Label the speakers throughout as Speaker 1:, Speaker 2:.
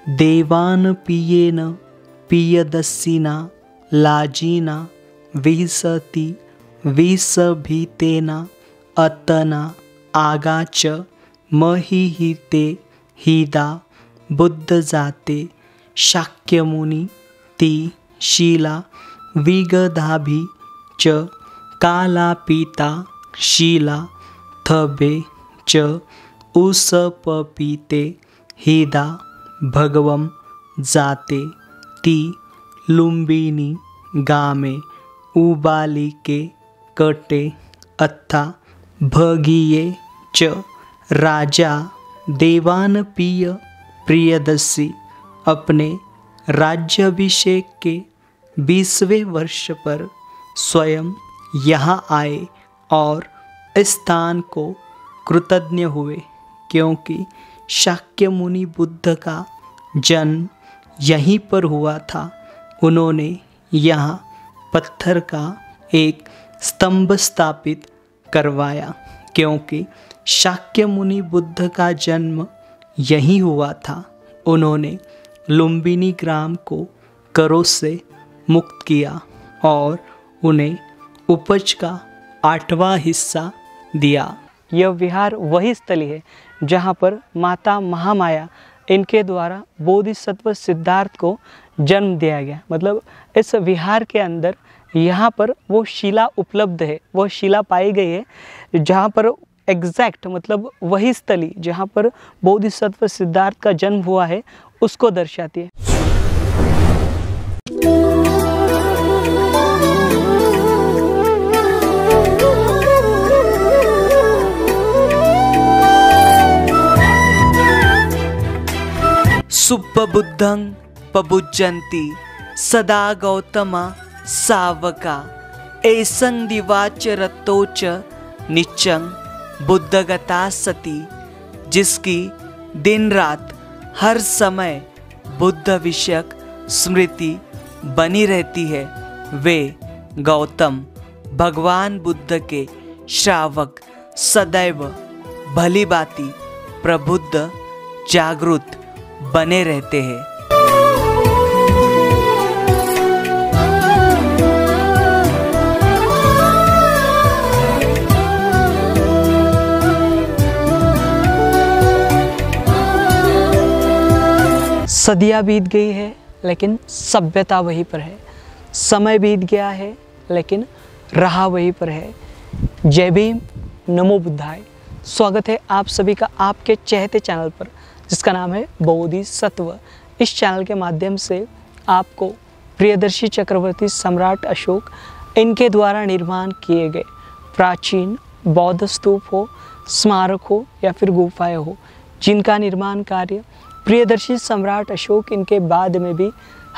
Speaker 1: देवान पियेन पियदस्सिना लाजिना विसति विसभीतेना अतना आगाच महीहिते हिदा बुद्ध जाते शाक्यमुनि ति शीला विगधाभि च कालापीता शीला थबे च उसपपीते हिदा भगवम जाते ति लुम्बिनी गामे उबालिके कटे अत्था भगिये च राजा देवान पिय प्रियदर्शी अपने राज्याभिषेक के 20वें वर्ष पर स्वयं यहाँ आए और स्थान को कृतज्ञ हुए, क्योंकि शाक्य मुनि बुद्ध का जन्म यहीं पर हुआ था। उन्होंने यहाँ पत्थर का एक स्तंभ स्थापित करवाया, क्योंकि शाक्य मुनि बुद्ध का जन्म यहीं हुआ था। उन्होंने लुम्बिनी ग्राम को करों से मुक्त किया और उन्हें उपज का 8वां हिस्सा दिया। यह विहार वही स्थली है जहाँ पर माता महामाया इनके द्वारा बोधिसत्व सिद्धार्थ को जन्म दिया गया। मतलब इस विहार के अंदर यहाँ पर वो शिला उपलब्ध है, वो शिला पाई गई है जहाँ पर एग्जैक्ट मतलब वही स्थली जहाँ पर बोधिसत्व सिद्धार्थ का जन्म हुआ है उसको दर्शाती है। सुपबुद्धं पबुज्जन्ति सदा गौतमा सावका एसं दिवाच रतोच निच्चं बुद्धगता सती। जिसकी दिन रात हर समय बुद्ध विषयक स्मृति बनी रहती है, वे गौतम भगवान बुद्ध के श्रावक सदैव भली भांति प्रबुद्ध जागृत बने रहते हैं। सदियाँ बीत गई है लेकिन सभ्यता वहीं पर है, समय बीत गया है लेकिन रहा वहीं पर है। जय भीम, नमो बुद्धाय। स्वागत है आप सभी का आपके चहेते चैनल पर जिसका नाम है बोधिसत्व। इस चैनल के माध्यम से आपको प्रियदर्शी चक्रवर्ती सम्राट अशोक इनके द्वारा निर्माण किए गए प्राचीन बौद्ध स्तूप हो, स्मारक हो या फिर गुफाएं हो, जिनका निर्माण कार्य प्रियदर्शी सम्राट अशोक इनके बाद में भी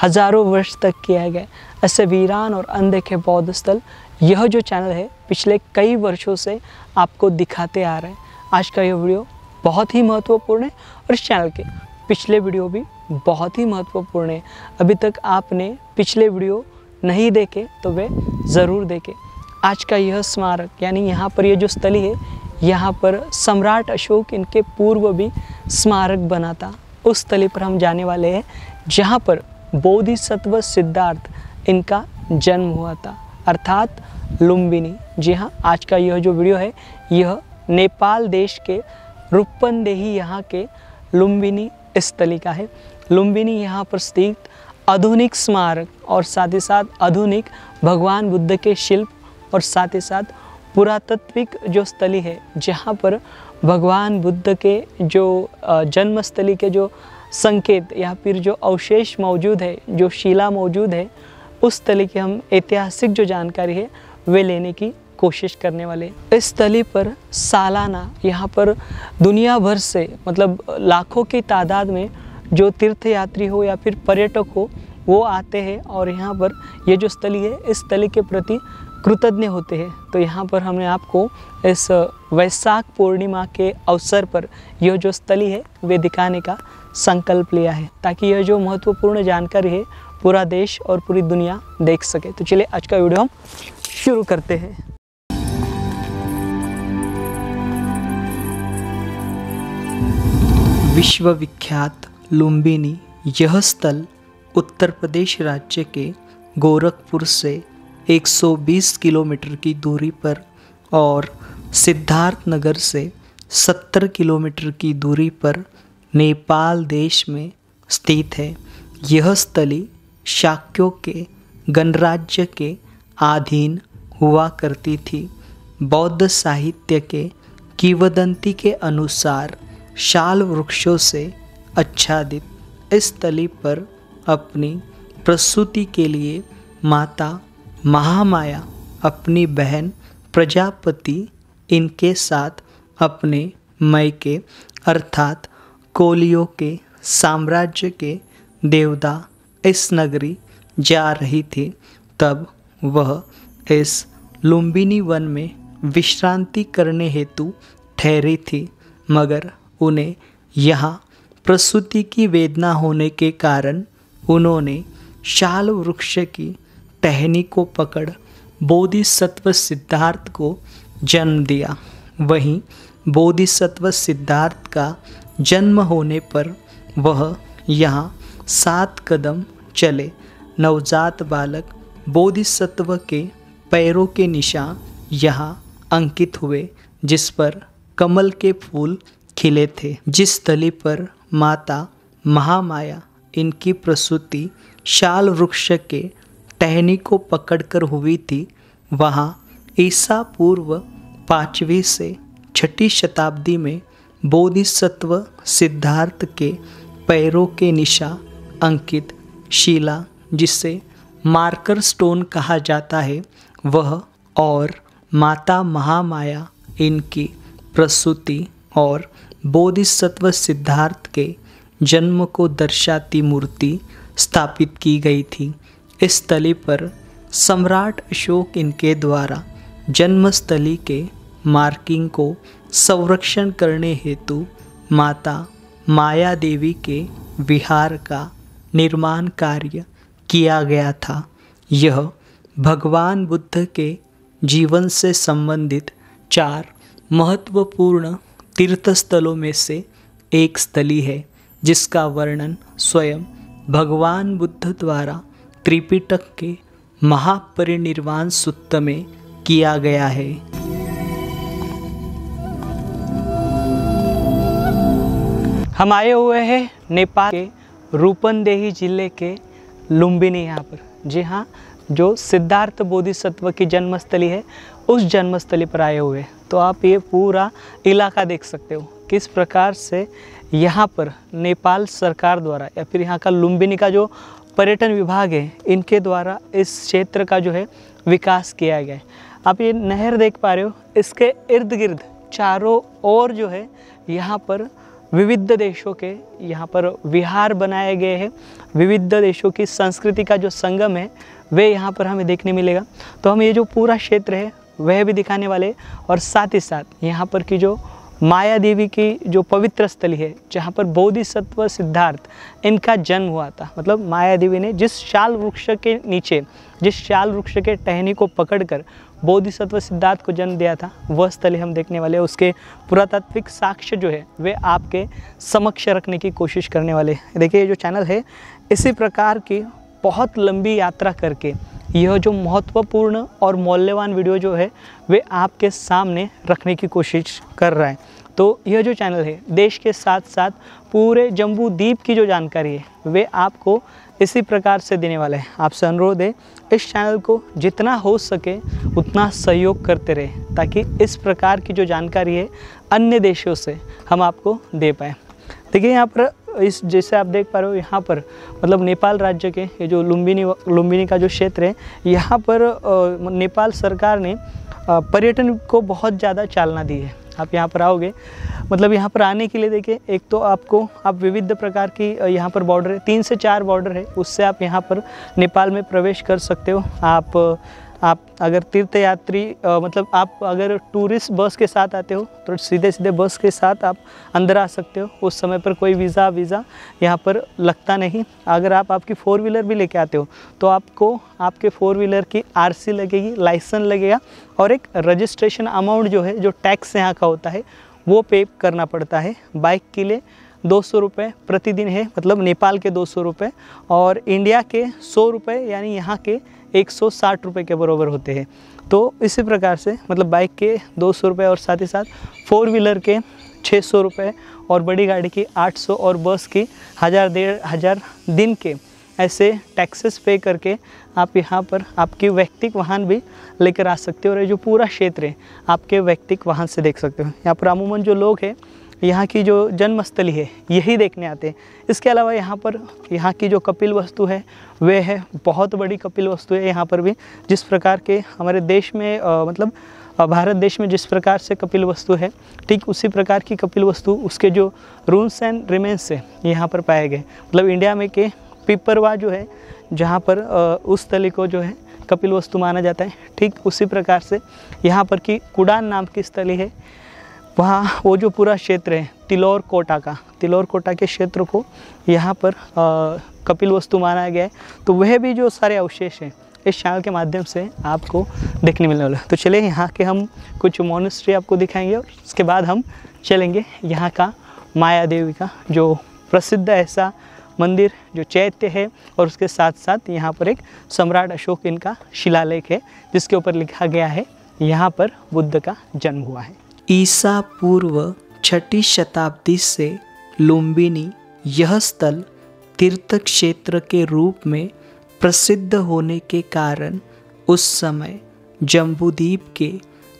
Speaker 1: हजारों वर्ष तक किया गया, ऐसे वीरान और अनदेखे बौद्ध स्थल यह जो चैनल है पिछले कई वर्षों से आपको दिखाते आ रहे हैं। आज का यह वीडियो बहुत ही महत्वपूर्ण है और इस चैनल के पिछले वीडियो भी बहुत ही महत्वपूर्ण है। अभी तक आपने पिछले वीडियो नहीं देखे तो वे ज़रूर देखें। आज का यह स्मारक यानी यहाँ पर यह जो स्थली है, यहाँ पर सम्राट अशोक इनके पूर्व भी स्मारक बना था। उस स्थली पर हम जाने वाले हैं जहाँ पर बोधिसत्व सिद्धार्थ इनका जन्म हुआ था, अर्थात लुम्बिनी। जी हाँ, आज का यह जो वीडियो है यह नेपाल देश के रूपन्देही यहाँ के लुम्बिनी स्थली का है। लुम्बिनी यहाँ पर स्थित आधुनिक स्मारक और साथ ही साथ आधुनिक भगवान बुद्ध के शिल्प और साथ ही साथ पुरातात्विक जो स्थली है जहाँ पर भगवान बुद्ध के जो जन्मस्थली के जो संकेत या फिर जो अवशेष मौजूद है, जो शिला मौजूद है, उस स्थली की हम ऐतिहासिक जो जानकारी है वे लेने की कोशिश करने वाले। इस स्थली पर सालाना यहाँ पर दुनिया भर से मतलब लाखों की तादाद में जो तीर्थयात्री हो या फिर पर्यटक हो वो आते हैं और यहाँ पर ये जो स्थली है इस स्थली के प्रति कृतज्ञ होते हैं। तो यहाँ पर हमने आपको इस वैशाख पूर्णिमा के अवसर पर यह जो स्थली है वे दिखाने का संकल्प लिया है, ताकि यह जो महत्वपूर्ण जानकारी है पूरा देश और पूरी दुनिया देख सके। तो चलिए आज का वीडियो हम शुरू करते हैं। विश्वविख्यात लुम्बिनी यह स्थल उत्तर प्रदेश राज्य के गोरखपुर से 120 किलोमीटर की दूरी पर और सिद्धार्थनगर से 70 किलोमीटर की दूरी पर नेपाल देश में स्थित है। यह स्थली शाक्यों के गणराज्य के अधीन हुआ करती थी। बौद्ध साहित्य के किंवदंती के अनुसार शाल वृक्षों से आच्छादित इस स्थली पर अपनी प्रसूति के लिए माता महामाया अपनी बहन प्रजापति इनके साथ अपने मैके अर्थात कोलियों के साम्राज्य के देवदा इस नगरी जा रही थी। तब वह इस लुम्बिनी वन में विश्रांति करने हेतु ठहरी थी, मगर उन्हें यहाँ प्रसूति की वेदना होने के कारण उन्होंने शाल वृक्ष की टहनी को पकड़ बोधिसत्व सिद्धार्थ को जन्म दिया। वहीं बोधिसत्व सिद्धार्थ का जन्म होने पर वह यहाँ 7 कदम चले। नवजात बालक बोधिसत्व के पैरों के निशान यहाँ अंकित हुए, जिस पर कमल के फूल खिले थे। जिस स्थली पर माता महामाया इनकी प्रसूति शाल वृक्ष के टहनी को पकड़कर हुई थी, वहाँ ईसा पूर्व 5वीं से 6ठी शताब्दी में बोधिसत्व सिद्धार्थ के पैरों के निशान अंकित शिला, जिसे मार्कर स्टोन कहा जाता है, वह और माता महामाया इनकी प्रसूति और बोधिसत्व सिद्धार्थ के जन्म को दर्शाती मूर्ति स्थापित की गई थी। इस स्थली पर सम्राट अशोक इनके द्वारा जन्मस्थली के मार्किंग को संरक्षण करने हेतु माता माया देवी के विहार का निर्माण कार्य किया गया था। यह भगवान बुद्ध के जीवन से संबंधित 4 महत्वपूर्ण तीर्थस्थलों में से एक स्थली है, जिसका वर्णन स्वयं भगवान बुद्ध द्वारा त्रिपिटक के महापरिनिर्वाण सूत्र में किया गया है। हम आए हुए हैं नेपाल के रूपन्देही जिले के लुम्बिनी यहाँ पर। जी हाँ, जो सिद्धार्थ बोधिसत्व की जन्मस्थली है, उस जन्मस्थली पर आए हुए हैं। तो आप ये पूरा इलाका देख सकते हो किस प्रकार से यहाँ पर नेपाल सरकार द्वारा या फिर यहाँ का लुम्बिनी का जो पर्यटन विभाग है, इनके द्वारा इस क्षेत्र का जो है विकास किया गया है। आप ये नहर देख पा रहे हो, इसके इर्द गिर्द चारों ओर जो है यहाँ पर विविध देशों के यहाँ पर विहार बनाए गए हैं। विविध देशों की संस्कृति का जो संगम है वे यहाँ पर हमें देखने मिलेगा। तो हम ये जो पूरा क्षेत्र है वह भी दिखाने वाले, और साथ ही साथ यहाँ पर की जो माया देवी की जो पवित्र स्थली है, जहाँ पर बोधिसत्व सिद्धार्थ इनका जन्म हुआ था। मतलब माया देवी ने जिस शाल वृक्ष के नीचे, जिस शाल वृक्ष के टहनी को पकड़कर बोधिसत्व सिद्धार्थ को जन्म दिया था, वह स्थली हम देखने वाले हैं। उसके पुरातात्विक साक्ष्य जो है वे आपके समक्ष रखने की कोशिश करने वाले। देखिए, ये जो चैनल है इसी प्रकार की बहुत लंबी यात्रा करके यह जो महत्वपूर्ण और मूल्यवान वीडियो जो है वे आपके सामने रखने की कोशिश कर रहा है। तो यह जो चैनल है देश के साथ साथ पूरे जम्बू द्वीप की जो जानकारी है वे आपको इसी प्रकार से देने वाला है। आपसे अनुरोध है इस चैनल को जितना हो सके उतना सहयोग करते रहे, ताकि इस प्रकार की जो जानकारी है अन्य देशों से हम आपको दे पाएँ। देखिए, यहाँ पर इस जैसे आप देख पा रहे हो, यहाँ पर मतलब नेपाल राज्य के ये जो लुम्बिनी का जो क्षेत्र है, यहाँ पर नेपाल सरकार ने पर्यटन को बहुत ज़्यादा चालना दी है। आप यहाँ पर आओगे, मतलब यहाँ पर आने के लिए देखिए, एक तो आप विविध प्रकार की यहाँ पर बॉर्डर है, 3 से 4 बॉर्डर है, उससे आप यहाँ पर नेपाल में प्रवेश कर सकते हो। आप अगर तीर्थयात्री मतलब आप अगर टूरिस्ट बस के साथ आते हो तो सीधे बस के साथ आप अंदर आ सकते हो। उस समय पर कोई वीज़ा यहाँ पर लगता नहीं। अगर आपकी 4 व्हीलर भी लेके आते हो तो आपको आपके 4 व्हीलर की आरसी लगेगी, लाइसेंस लगेगा, और एक रजिस्ट्रेशन अमाउंट जो है, जो टैक्स यहाँ का होता है, वो पे करना पड़ता है। बाइक के लिए 200 रुपये प्रतिदिन है, मतलब नेपाल के 200 रुपये और इंडिया के 100 रुपये, यानी यहाँ के 160 रुपये के बराबर होते हैं। तो इसी प्रकार से मतलब बाइक के 200 रुपये और साथ ही साथ 4 व्हीलर के 600 रुपये और बड़ी गाड़ी की 800 और बस की 1000-1500 दिन के ऐसे टैक्सेस पे करके आप यहाँ पर आपकी व्यक्तिगत वाहन भी लेकर आ सकते हो और ये जो पूरा क्षेत्र है आपके व्यक्तिगत वाहन से देख सकते हो। यहाँ पर अमूमन जो लोग हैं यहाँ की जो जन्मस्थली है यही देखने आते हैं। इसके अलावा यहाँ पर यहाँ की जो कपिल वस्तु है वे है बहुत बड़ी कपिल वस्तु है। यहाँ पर भी जिस प्रकार के हमारे देश में मतलब भारत देश में जिस प्रकार से कपिल वस्तु है, ठीक उसी प्रकार की कपिल वस्तु उसके जो रूल्स एंड रिमेंस से यहाँ पर पाए गए। मतलब इंडिया में के पिपरवा जो है जहाँ पर उस स्थली को जो है कपिल वस्तु माना जाता है, ठीक उसी प्रकार से यहाँ पर की कुडान नाम की स्थली है, वहाँ वो जो पूरा क्षेत्र है तिलौर कोटा के क्षेत्र को यहाँ पर कपिल वस्तु माना गया है। तो वह भी जो सारे अवशेष हैं इस चैनल के माध्यम से आपको देखने मिलने वाला है। तो चलिए यहाँ के हम कुछ मोनेस्ट्री आपको दिखाएंगे और उसके बाद हम चलेंगे यहाँ का माया देवी का जो प्रसिद्ध ऐसा मंदिर जो चैत्य है और उसके साथ साथ यहाँ पर एक सम्राट अशोक इनका शिलालेख है जिसके ऊपर लिखा गया है यहाँ पर बुद्ध का जन्म हुआ है।
Speaker 2: ईसा पूर्व 6ठी शताब्दी से लुम्बिनी यह स्थल तीर्थ क्षेत्र के रूप में प्रसिद्ध होने के कारण उस समय जम्बूद्वीप के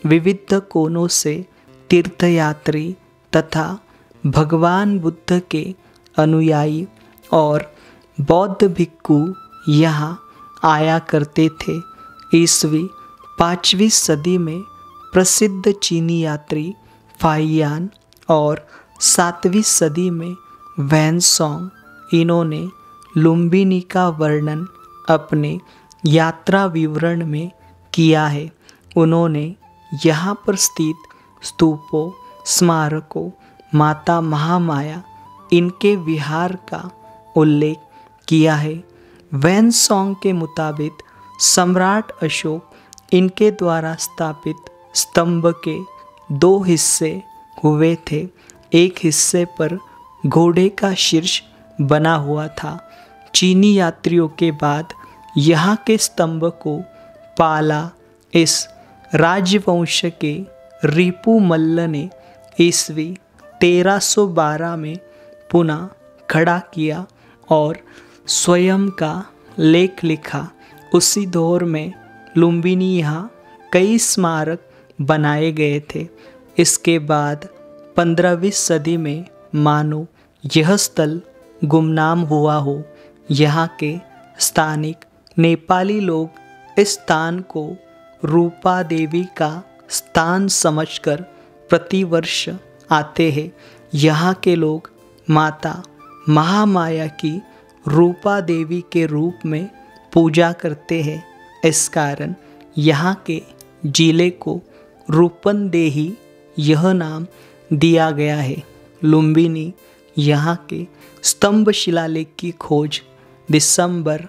Speaker 2: विविध कोनों से तीर्थयात्री तथा भगवान बुद्ध के अनुयायी और बौद्ध भिक्खु यहाँ आया करते थे। ईस्वी 5वीं सदी में प्रसिद्ध चीनी यात्री फाहियान और 7वीं सदी में वैनसोंग इन्होंने लुम्बिनी का वर्णन अपने यात्रा विवरण में किया है। उन्होंने यहाँ पर स्थित स्तूपों, स्मारकों, माता महामाया इनके विहार का उल्लेख किया है। वैनसोंग के मुताबिक सम्राट अशोक इनके द्वारा स्थापित स्तंभ के 2 हिस्से हुए थे। एक हिस्से पर घोड़े का शीर्ष बना हुआ था। चीनी यात्रियों के बाद यहाँ के स्तंभ को पाला इस राजवंश के रिपु मल्ल ने ईस्वी 1312 में पुनः खड़ा किया और स्वयं का लेख लिखा। उसी दौर में लुम्बिनी यहाँ कई स्मारक बनाए गए थे। इसके बाद 15वीं सदी में मानो यह स्थल गुमनाम हुआ हो। यहाँ के स्थानिक नेपाली लोग इस स्थान को रूपा देवी का स्थान समझकर प्रतिवर्ष आते हैं। यहाँ के लोग माता महामाया की रूपा देवी के रूप में पूजा करते हैं। इस कारण यहाँ के जिले को रूपनदेही यह नाम दिया गया है। लुम्बिनी यहाँ के स्तंभ शिलालेख की खोज दिसंबर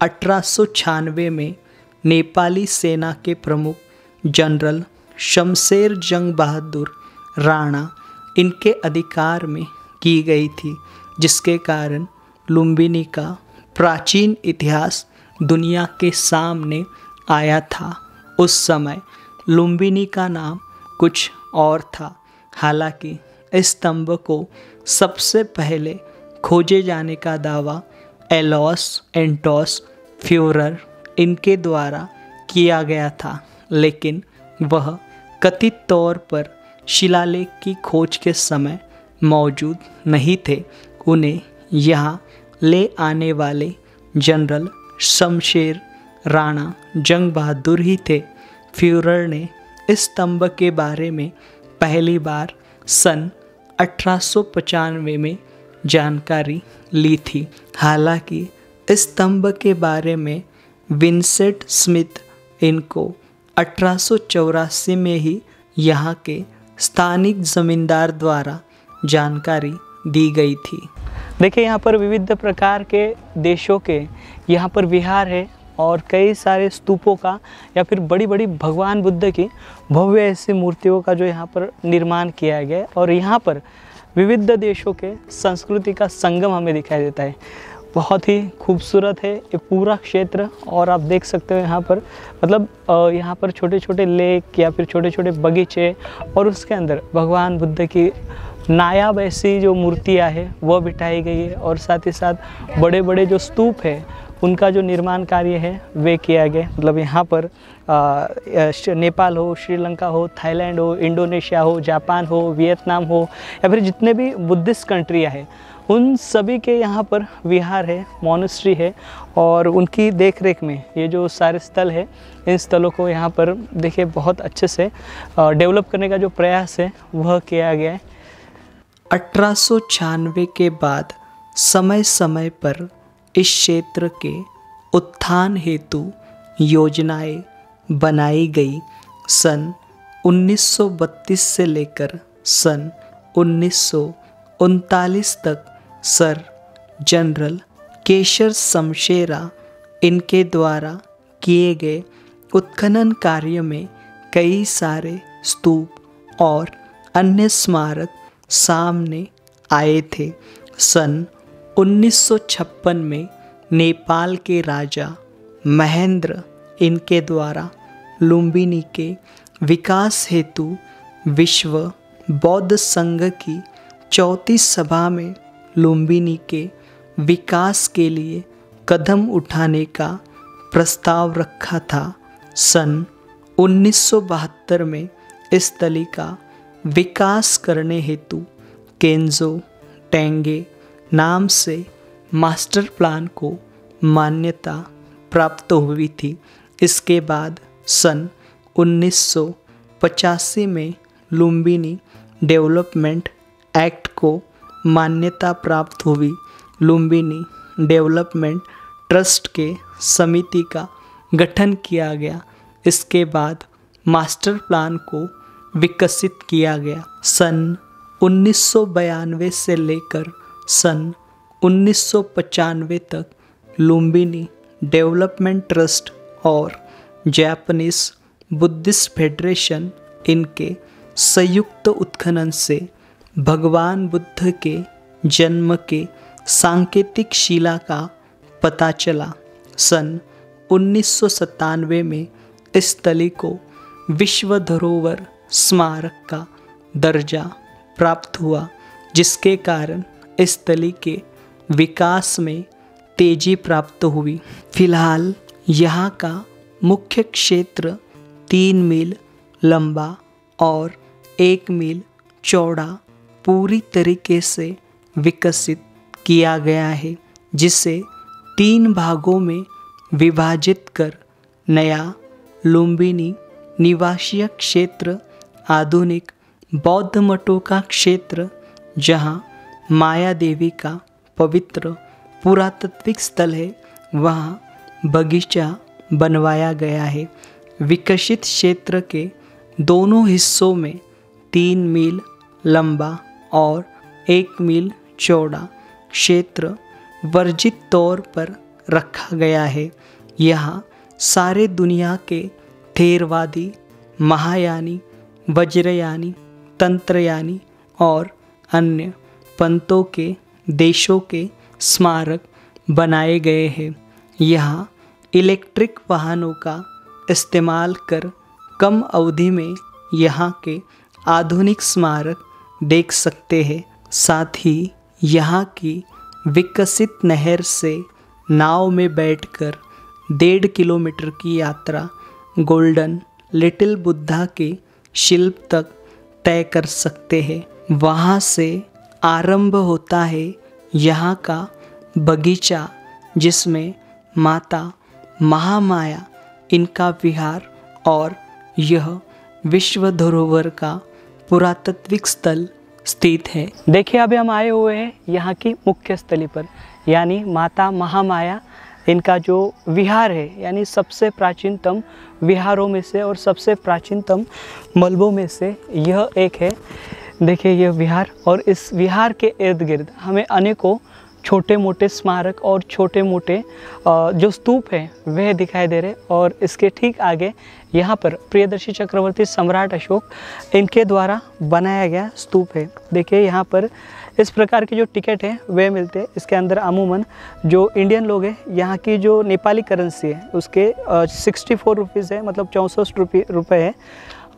Speaker 2: 1896 में नेपाली सेना के प्रमुख जनरल शमशेर जंग बहादुर राणा इनके अधिकार में की गई थी, जिसके कारण लुम्बिनी का प्राचीन इतिहास दुनिया के सामने आया था। उस समय लुम्बिनी का नाम कुछ और था। हालांकि इस स्तंभ को सबसे पहले खोजे जाने का दावा एलोस एंटोस फ्यूरर इनके द्वारा किया गया था, लेकिन वह कथित तौर पर शिलालेख की खोज के समय मौजूद नहीं थे। उन्हें यहाँ ले आने वाले जनरल शमशेर राणा जंग बहादुर ही थे। फ्यूरर ने इस स्तंभ के बारे में पहली बार सन 1895 में जानकारी ली थी। हालांकि इस स्तंभ के बारे में विंसेंट स्मिथ इनको 1884 में ही यहाँ के स्थानिक जमींदार द्वारा जानकारी दी गई थी।
Speaker 1: देखिए यहाँ पर विविध प्रकार के देशों के यहाँ पर विहार है और कई सारे स्तूपों का या फिर बड़ी बड़ी भगवान बुद्ध की भव्य ऐसी मूर्तियों का जो यहाँ पर निर्माण किया गया है। और यहाँ पर विविध देशों के संस्कृति का संगम हमें दिखाई देता है। बहुत ही खूबसूरत है ये पूरा क्षेत्र। और आप देख सकते हो यहाँ पर मतलब यहाँ पर छोटे छोटे लेक या फिर छोटे छोटे बगीचे, और उसके अंदर भगवान बुद्ध की नायाब ऐसी जो मूर्तियाँ हैं वह बिठाई गई है, और साथ ही साथ बड़े बड़े जो स्तूप है उनका जो निर्माण कार्य है वे किया गया। मतलब यहाँ पर नेपाल हो, श्रीलंका हो, थाईलैंड हो, इंडोनेशिया हो, जापान हो, वियतनाम हो, या फिर जितने भी बुद्धिस्ट कंट्रियाँ हैं उन सभी के यहाँ पर विहार है, मॉनेस्ट्री है, और उनकी देख रेख में ये जो सारे स्थल है, इन स्थलों को यहाँ पर देखिए बहुत अच्छे से डेवलप करने का जो प्रयास है वह किया गया है।
Speaker 2: 1896 के बाद समय समय पर इस क्षेत्र के उत्थान हेतु योजनाएं बनाई गई। सन 1932 से लेकर सन 1939 तक सर जनरल केशर शमशेरा इनके द्वारा किए गए उत्खनन कार्य में कई सारे स्तूप और अन्य स्मारक सामने आए थे। सन 1956 में नेपाल के राजा महेंद्र इनके द्वारा लुम्बिनी के विकास हेतु विश्व बौद्ध संघ की चौथी सभा में लुम्बिनी के विकास के लिए कदम उठाने का प्रस्ताव रखा था। सन 1972 में इस स्थली का विकास करने हेतु केंजो टेंगे नाम से मास्टर प्लान को मान्यता प्राप्त हुई थी। इसके बाद सन 1985 में लुम्बिनी डेवलपमेंट एक्ट को मान्यता प्राप्त हुई। लुम्बिनी डेवलपमेंट ट्रस्ट के समिति का गठन किया गया। इसके बाद मास्टर प्लान को विकसित किया गया। सन 1992 से लेकर सन 1995 तक लुम्बिनी डेवलपमेंट ट्रस्ट और जापानीज बुद्धिस्ट फेडरेशन इनके संयुक्त उत्खनन से भगवान बुद्ध के जन्म के सांकेतिक शिला का पता चला। सन 1997 में इस स्थली को विश्व धरोहर स्मारक का दर्जा प्राप्त हुआ, जिसके कारण इस स्थली के विकास में तेजी प्राप्त हुई। फिलहाल यहाँ का मुख्य क्षेत्र 3 मील लंबा और 1 मील चौड़ा पूरी तरीके से विकसित किया गया है, जिसे 3 भागों में विभाजित कर नया लुम्बिनी निवासीय क्षेत्र, आधुनिक बौद्ध मठों का क्षेत्र जहाँ माया देवी का पवित्र पुरातात्विक स्थल है, वहाँ बगीचा बनवाया गया है। विकसित क्षेत्र के दोनों हिस्सों में 3 मील लंबा और 1 मील चौड़ा क्षेत्र वर्जित तौर पर रखा गया है। यहाँ सारे दुनिया के थेरवादी, महायानी, वज्रयानी, तंत्रयानी और अन्य पंथों के देशों के स्मारक बनाए गए हैं। यहाँ इलेक्ट्रिक वाहनों का इस्तेमाल कर कम अवधि में यहाँ के आधुनिक स्मारक देख सकते हैं। साथ ही यहाँ की विकसित नहर से नाव में बैठकर 1.5 किलोमीटर की यात्रा गोल्डन लिटिल बुद्धा के शिल्प तक तय कर सकते हैं। वहाँ से आरंभ होता है यहाँ का बगीचा, जिसमें माता महामाया इनका विहार, और यह विश्व धरोहर का पुरातात्विक स्थल स्थित है।
Speaker 1: देखिए अभी हम आए हुए हैं यहाँ की मुख्य स्थली पर, यानी माता महामाया इनका जो विहार है, यानी सबसे प्राचीनतम विहारों में से और सबसे प्राचीनतम मलबों में से यह एक है। देखिए यह विहार, और इस विहार के इर्द गिर्द हमें अनेकों छोटे मोटे स्मारक और छोटे मोटे जो स्तूप हैं वह दिखाई दे रहे। और इसके ठीक आगे यहाँ पर प्रियदर्शी चक्रवर्ती सम्राट अशोक इनके द्वारा बनाया गया स्तूप है। देखिए यहाँ पर इस प्रकार के जो टिकट हैं वे मिलते हैं। इसके अंदर अमूमन जो इंडियन लोग हैं, यहाँ की जो नेपाली करेंसी है उसके 64 रुपीज़ है, मतलब 64 रुपये है।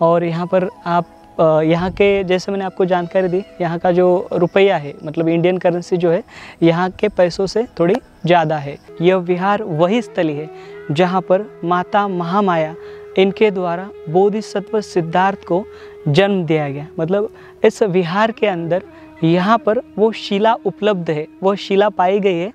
Speaker 1: और यहाँ पर आप यहाँ के, जैसे मैंने आपको जानकारी दी, यहाँ का जो रुपया है मतलब इंडियन करेंसी जो है यहाँ के पैसों से थोड़ी ज़्यादा है। यह विहार वही स्थली है जहाँ पर माता महामाया इनके द्वारा बोधिसत्व सिद्धार्थ को जन्म दिया गया। मतलब इस विहार के अंदर यहाँ पर वो शिला उपलब्ध है, वो शिला पाई गई है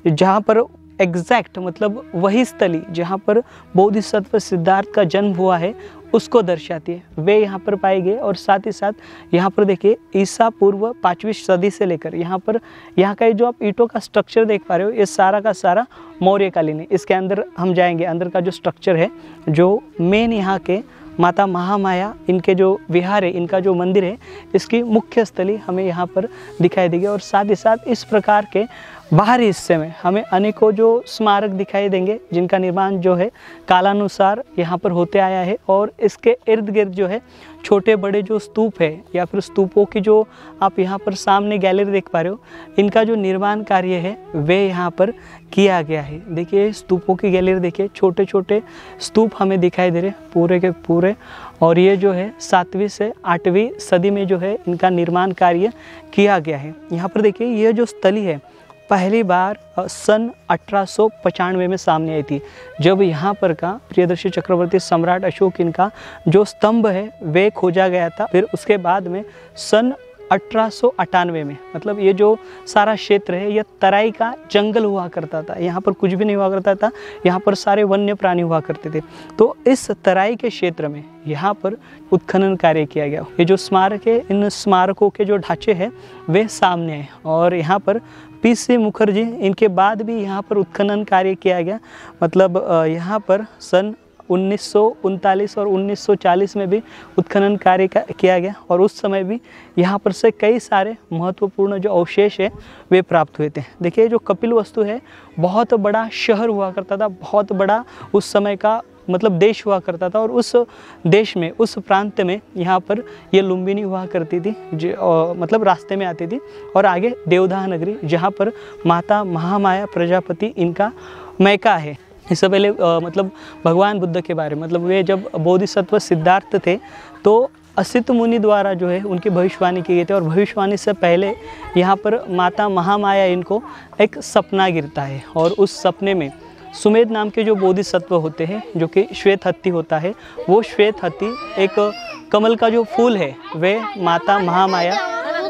Speaker 1: जहाँ पर एग्जैक्ट मतलब वही स्थली जहाँ पर बोधिसत्व सिद्धार्थ का जन्म हुआ है उसको दर्शाती है, वे यहाँ पर पाई गए। और साथ ही साथ यहाँ पर देखिए ईसा पूर्व 5वीं सदी से लेकर यहाँ का जो आप ईंटों का स्ट्रक्चर देख पा रहे हो ये सारा का सारा मौर्यकालीन है। इसके अंदर हम जाएंगे, अंदर का जो स्ट्रक्चर है, जो मेन यहाँ के माता महामाया इनके जो विहार है, इनका जो मंदिर है, इसकी मुख्य स्थली हमें यहाँ पर दिखाई देगी। और साथ ही साथ इस प्रकार के बाहरी हिस्से में हमें अनेकों जो स्मारक दिखाई देंगे जिनका निर्माण जो है कालानुसार यहाँ पर होते आया है। और इसके इर्द गिर्द जो है छोटे बड़े जो स्तूप है या फिर स्तूपों की जो आप यहाँ पर सामने गैलरी देख पा रहे हो, इनका जो निर्माण कार्य है वे यहाँ पर किया गया है। देखिए स्तूपों की गैलरी देखिए, छोटे छोटे स्तूप हमें दिखाई दे रहे पूरे के पूरे। और ये जो है 7वीं से 8वीं सदी में जो है इनका निर्माण कार्य किया गया है। यहाँ पर देखिए ये जो स्थली है पहली बार सन 1895 में सामने आई थी, जब यहाँ पर का प्रियदर्शी चक्रवर्ती सम्राट अशोक इनका जो स्तंभ है वे खोजा गया था। फिर उसके बाद में सन 1898 में, मतलब ये जो सारा क्षेत्र है यह तराई का जंगल हुआ करता था, यहाँ पर कुछ भी नहीं हुआ करता था, यहाँ पर सारे वन्य प्राणी हुआ करते थे। तो इस तराई के क्षेत्र में यहाँ पर उत्खनन कार्य किया गया। ये जो स्मारक है, इन स्मारकों के जो ढांचे हैं वे सामने हैं। और यहाँ पर पी.सी. मुखर्जी इनके बाद भी यहाँ पर उत्खनन कार्य किया गया। मतलब यहाँ पर सन 1939 और 1940 में भी उत्खनन कार्य किया गया। और उस समय भी यहाँ पर से कई सारे महत्वपूर्ण जो अवशेष है वे प्राप्त हुए थे। देखिए जो कपिलवस्तु है बहुत बड़ा शहर हुआ करता था, बहुत बड़ा उस समय का मतलब देश हुआ करता था। और उस देश में, उस प्रांत में यहाँ पर ये लुम्बिनी हुआ करती थी, मतलब रास्ते में आती थी। और आगे देवदाह नगरी जहाँ पर माता महामाया प्रजापति इनका मैका है। इससे पहले मतलब भगवान बुद्ध के बारे में, मतलब वे जब बोधिसत्व सिद्धार्थ थे तो असित मुनि द्वारा जो है उनकी भविष्यवाणी की गई थी। और भविष्यवाणी से पहले यहाँ पर माता महामाया इनको एक सपना गिरता है। और उस सपने में सुमेध नाम के जो बोधिसत्व होते हैं, जो कि श्वेत हत्ती होता है, वो श्वेत हत्ती एक कमल का जो फूल है वे माता महामाया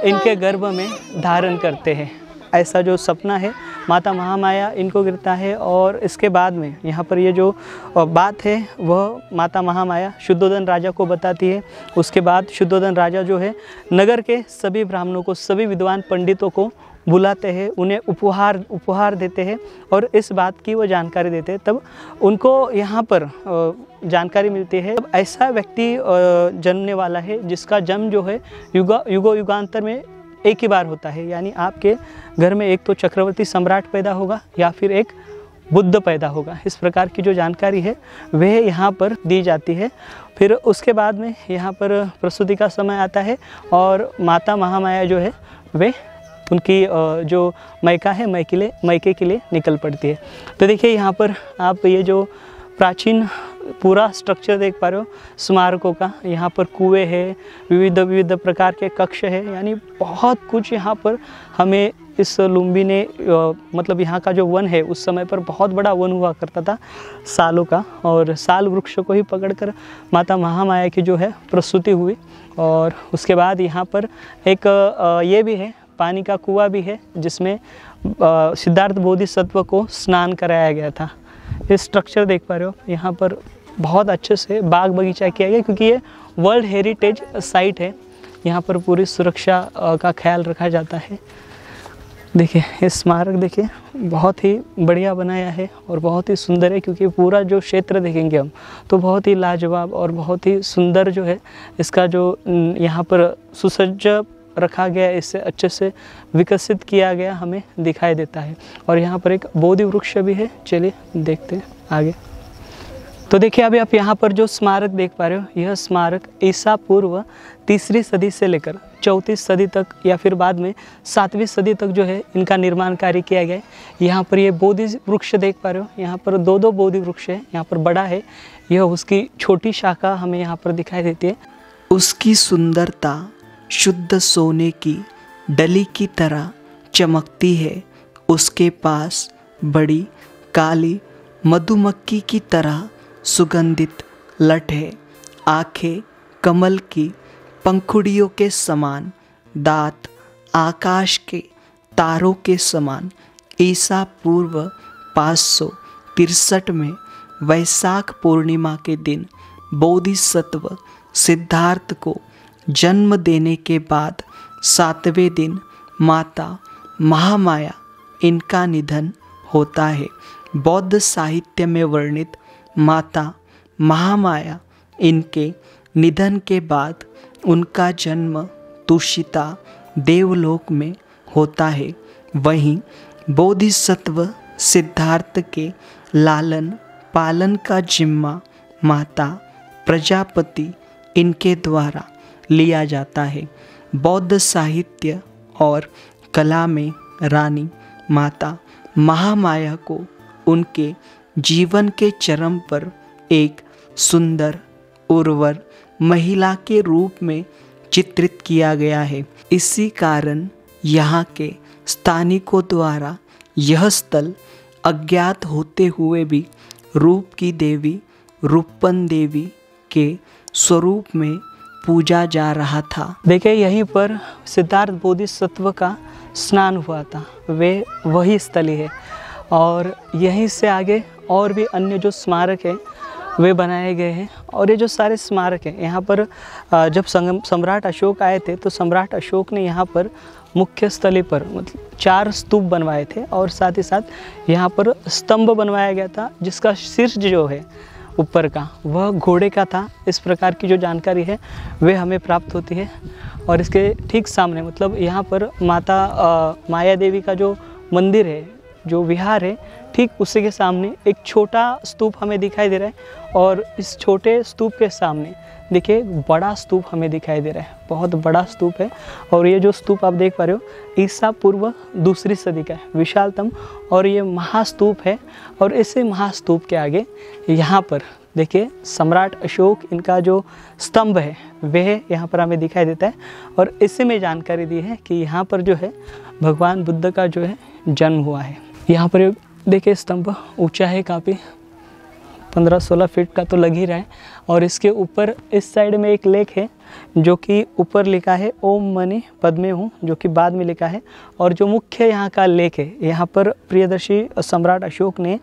Speaker 1: इनके गर्भ में धारण करते हैं। ऐसा जो सपना है माता महामाया इनको गिरता है। और इसके बाद में यहाँ पर ये जो बात है वह माता महामाया शुद्धोधन राजा को बताती है। उसके बाद शुद्धोधन राजा जो है नगर के सभी ब्राह्मणों को, सभी विद्वान पंडितों को बुलाते हैं, उन्हें उपहार देते हैं और इस बात की वो जानकारी देते हैं। तब उनको यहाँ पर जानकारी मिलती है तब ऐसा व्यक्ति जन्मने वाला है जिसका जन्म जो है युगांतर में एक ही बार होता है। यानी आपके घर में एक तो चक्रवर्ती सम्राट पैदा होगा या फिर एक बुद्ध पैदा होगा। इस प्रकार की जो जानकारी है वह यहाँ पर दी जाती है। फिर उसके बाद में यहाँ पर प्रसूति का समय आता है और माता महामाया जो है वे उनकी जो मैका है मैके के लिए निकल पड़ती है। तो देखिए यहाँ पर आप ये जो प्राचीन पूरा स्ट्रक्चर देख पा रहे हो स्मारकों का। यहाँ पर कुएं है, विविध प्रकार के कक्ष है, यानी बहुत कुछ यहाँ पर हमें इस लुम्बिनी मतलब यहाँ का जो वन है उस समय पर बहुत बड़ा वन हुआ करता था सालों का। और साल वृक्ष को ही पकड़कर माता महामाया की जो है प्रसूति हुई। और उसके बाद यहाँ पर एक ये भी है, पानी का कुआं भी है जिसमें सिद्धार्थ बोधिसत्व को स्नान कराया गया था। ये स्ट्रक्चर देख पा रहे हो, यहाँ पर बहुत अच्छे से बाग बगीचा किया गया क्योंकि ये वर्ल्ड हेरिटेज साइट है। यहाँ पर पूरी सुरक्षा का ख्याल रखा जाता है। देखिए ये स्मारक देखिए बहुत ही बढ़िया बनाया है और बहुत ही सुंदर है क्योंकि पूरा जो क्षेत्र देखेंगे हम तो बहुत ही लाजवाब और बहुत ही सुंदर जो है इसका जो यहाँ पर सुसज्ज रखा गया है, इससे अच्छे से विकसित किया गया हमें दिखाई देता है। और यहाँ पर एक बोधि वृक्ष भी है, चलिए देखते हैं आगे। तो देखिए अभी आप यहाँ पर जो स्मारक देख पा रहे हो, यह स्मारक ईसा पूर्व 3री सदी से लेकर 34 सदी तक या फिर बाद में 7वीं सदी तक जो है इनका निर्माण कार्य किया गया है। यहाँ पर ये बोधि वृक्ष देख पा रहे हो, यहाँ पर 2 बोधि वृक्ष है, यहाँ पर बड़ा है, यह उसकी छोटी शाखा हमें यहाँ पर दिखाई देती है।
Speaker 2: उसकी सुंदरता शुद्ध सोने की डली की तरह चमकती है। उसके पास बड़ी काली मधुमक्खी की तरह सुगंधित लट है। आँखें कमल की पंखुड़ियों के समान, दांत आकाश के तारों के समान। ईसा पूर्व 563 में वैशाख पूर्णिमा के दिन बोधिसत्व सिद्धार्थ को जन्म देने के बाद 7वें दिन माता महामाया इनका निधन होता है। बौद्ध साहित्य में वर्णित माता महामाया इनके निधन के बाद उनका जन्म तुषिता देवलोक में होता है। वहीं बोधिसत्व सिद्धार्थ के लालन पालन का जिम्मा माता प्रजापति इनके द्वारा लिया जाता है। बौद्ध साहित्य और कला में रानी माता महामाया को उनके जीवन के चरम पर एक सुंदर उर्वर महिला के रूप में चित्रित किया गया है। इसी कारण यहाँ के स्थानिकों द्वारा यह स्थल अज्ञात होते हुए भी रूप की देवी रूपन देवी के स्वरूप में पूजा जा रहा था।
Speaker 1: देखिए यहीं पर सिद्धार्थ बोधिसत्व का स्नान हुआ था, वे वही स्थली है। और यहीं से आगे और भी अन्य जो स्मारक है वे बनाए गए हैं। और ये जो सारे स्मारक हैं यहाँ पर जब सम्राट अशोक आए थे तो सम्राट अशोक ने यहाँ पर मुख्य स्थली पर मतलब 4 स्तूप बनवाए थे और साथ ही साथ यहाँ पर स्तंभ बनवाया गया था जिसका शीर्ष जो है ऊपर का वह घोड़े का था। इस प्रकार की जो जानकारी है वे हमें प्राप्त होती है। और इसके ठीक सामने मतलब यहाँ पर माता माया देवी का जो मंदिर है, जो विहार है, ठीक उसी के सामने एक छोटा स्तूप हमें दिखाई दे रहा है। और इस छोटे स्तूप के सामने देखिए बड़ा स्तूप हमें दिखाई दे रहा है, बहुत बड़ा स्तूप है। और ये जो स्तूप आप देख पा रहे हो ईसा पूर्व 2री सदी का है, विशालतम और ये महास्तूप है। और इसी महास्तूप के आगे यहाँ पर देखिए सम्राट अशोक इनका जो स्तंभ है वह यहाँ पर हमें दिखाई देता है। और इसी में जानकारी दी है कि यहाँ पर जो है भगवान बुद्ध का जो है जन्म हुआ है। यहाँ पर देखिए स्तंभ ऊंचा है, काफ़ी 15-16 फीट का तो लग ही रहा है। और इसके ऊपर इस साइड में एक लेख है जो कि ऊपर लिखा है ओम मणि पद्मे हूँ, जो कि बाद में लिखा है। और जो मुख्य यहाँ का लेख है, यहाँ पर प्रियदर्शी सम्राट अशोक ने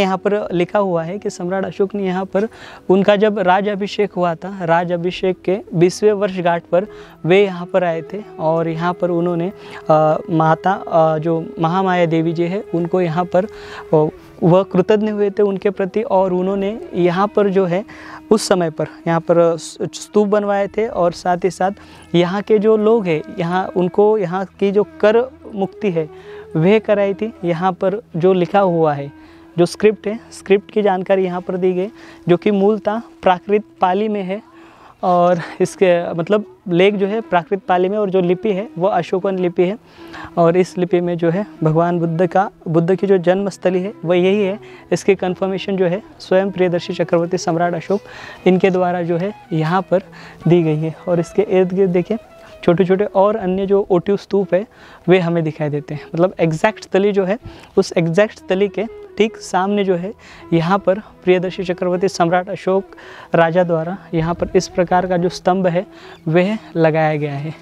Speaker 1: यहाँ पर लिखा हुआ है कि सम्राट अशोक ने यहाँ पर उनका जब राज अभिषेक हुआ था, राज अभिषेक के 20वें वर्षगांठ पर वे यहाँ पर आए थे। और यहाँ पर उन्होंने माता जो महामाया देवी जी है उनको यहाँ पर वह कृतज्ञ हुए थे उनके प्रति। और उन्होंने यहाँ पर जो है उस समय पर यहाँ पर स्तूप बनवाए थे। और साथ ही साथ यहाँ के जो लोग हैं यहाँ उनको यहाँ की जो कर मुक्ति है वह कराई थी। यहाँ पर जो लिखा हुआ है जो स्क्रिप्ट है, स्क्रिप्ट की जानकारी यहाँ पर दी गई जो कि मूलतः प्राकृत पाली में है। और इसके मतलब लेख जो है प्राकृत पाली में और जो लिपि है वो अशोकन लिपि है। और इस लिपि में जो है भगवान बुद्ध की जो जन्मस्थली है वह यही है। इसकी कंफर्मेशन जो है स्वयं प्रियदर्शी चक्रवर्ती सम्राट अशोक इनके द्वारा जो है यहाँ पर दी गई है। और इसके इर्द गिर्द देखिए छोटे छोटे और अन्य जो ओटिव स्तूप है वे हमें दिखाई देते हैं। मतलब एग्जैक्ट स्थली जो है उस एग्जैक्ट स्थली के ठीक सामने जो है यहाँ पर प्रियदर्शी चक्रवर्ती सम्राट अशोक राजा द्वारा यहाँ पर इस प्रकार का जो स्तंभ है वह लगाया गया है।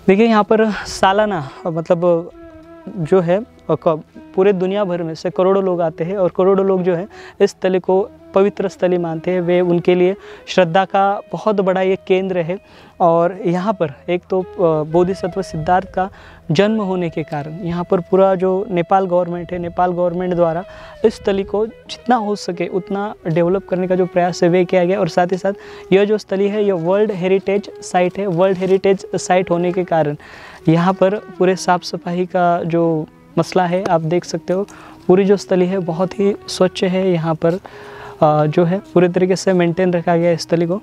Speaker 1: देखिए यहाँ पर सालाना मतलब जो है पूरे दुनिया भर में से करोड़ों लोग आते हैं और करोड़ों लोग जो है इस स्थल को पवित्र स्थली मानते हैं, वे उनके लिए श्रद्धा का बहुत बड़ा ये केंद्र है। और यहाँ पर एक तो बोधिसत्व सिद्धार्थ का जन्म होने के कारण यहाँ पर पूरा जो नेपाल गवर्नमेंट है, नेपाल गवर्नमेंट द्वारा इस स्थली को जितना हो सके उतना डेवलप करने का जो प्रयास है वे किया गया। और साथ ही साथ यह जो स्थली है यह वर्ल्ड हेरिटेज साइट है। वर्ल्ड हेरिटेज साइट होने के कारण यहाँ पर पूरे साफ़ सफाई का जो मसला है आप देख सकते हो, पूरी जो स्थली है बहुत ही स्वच्छ है। यहाँ पर जो है पूरे तरीके से मेंटेन रखा गया है इस स्थली को।